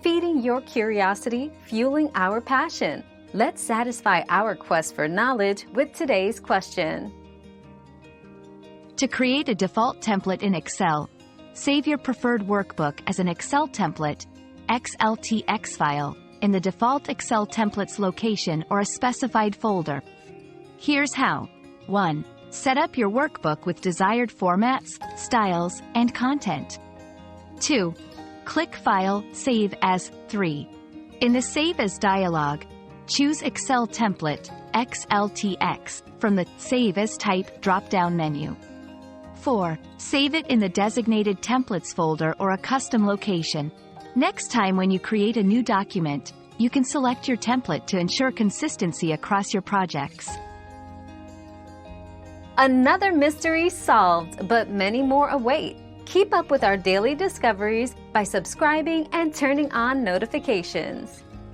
feeding your curiosity, fueling our passion. Let's satisfy our quest for knowledge with today's question. To create a default template in Excel, save your preferred workbook as an Excel template, XLTX file, in the default Excel templates location or a specified folder. Here's how. 1. Set up your workbook with desired formats, styles, and content. 2. Click File, Save As. 3. In the Save As dialog, choose Excel Template, XLTX, from the Save As Type drop-down menu. 4. Save it in the designated Templates folder or a custom location. Next time when you create a new document, you can select your template to ensure consistency across your projects. Another mystery solved, but many more await. Keep up with our daily discoveries by subscribing and turning on notifications.